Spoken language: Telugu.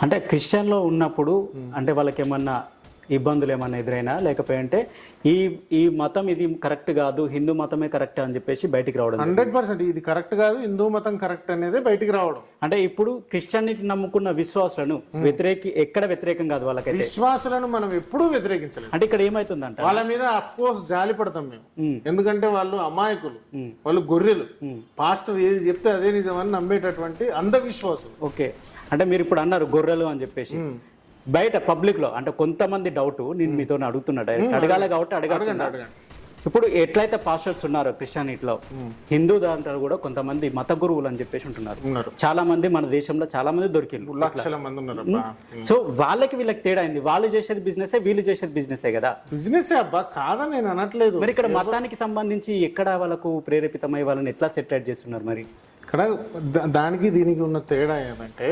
అంటే క్రిస్టియన్లో ఉన్నప్పుడు అంటే వాళ్ళకి ఏమన్నా ఇబ్బందులు ఏమన్నా ఎదురైనా లేకపోతే ఈ ఈ మతం ఇది కరెక్ట్ కాదు, హిందూ మతమే కరెక్ట్ అని చెప్పేసి బయటికి రావడం 100% ఇది కరెక్ట్ కాదు, హిందూ మతం కరెక్ట్ అనేది బయటికి రావడం. అంటే ఇప్పుడు క్రిస్టియానిటీ నమ్ముకున్న విశ్వాసులను ఎక్కడ వ్యతిరేకం కాదు వాళ్ళకైతే. విశ్వాసులను మనం ఎప్పుడూ వ్యతిరేకించలేదు. అంటే ఇక్కడ ఏమైతుందంట వాళ్ళ మీద అఫ్ కోర్స్ జాలి పడతాం మేము, ఎందుకంటే వాళ్ళు అమాయకులు, వాళ్ళు గొర్రెలు. పాస్టర్ ఏది చెప్తే అదే నిజమని నమ్మేటటువంటి అంధవిశ్వాసులు. ఓకే, అంటే మీరు ఇప్పుడు అన్నారు గొర్రెలు అని చెప్పేసి బయట పబ్లిక్ లో అంటే కొంతమంది డౌట్ నేను మీతో అడుగుతున్నా, డైరెక్ట్ అడగాలి కాబట్టి అడగండి. ఇప్పుడు ఎట్లయితే పాస్టర్స్ ఉన్నారు క్రిస్టియానిటీలో, హిందూ దాంట్లో కూడా కొంతమంది మత గురువులు అని చెప్పేసి ఉంటున్నారు. చాలా మంది మన దేశంలో చాలా మంది దొరికిండ్రు, లక్షల మంది ఉన్నారు. సో వాళ్ళకి వీళ్ళకి తేడా అయింది. వాళ్ళు చేసేది బిజినెస్, వీళ్ళు చేసేది బిజినెస్ కదా. బిజినెస్ అబ్బా, కాదని నేను అనట్లేదు. మరి ఇక్కడ మతానికి సంబంధించి ఎక్కడ వాళ్ళకు ప్రేరేపితమై వాళ్ళని ఎట్లా సెటిల్ చేస్తున్నారు? మరి ఇక్కడ దానికి దీనికి ఉన్న తేడా ఏమంటే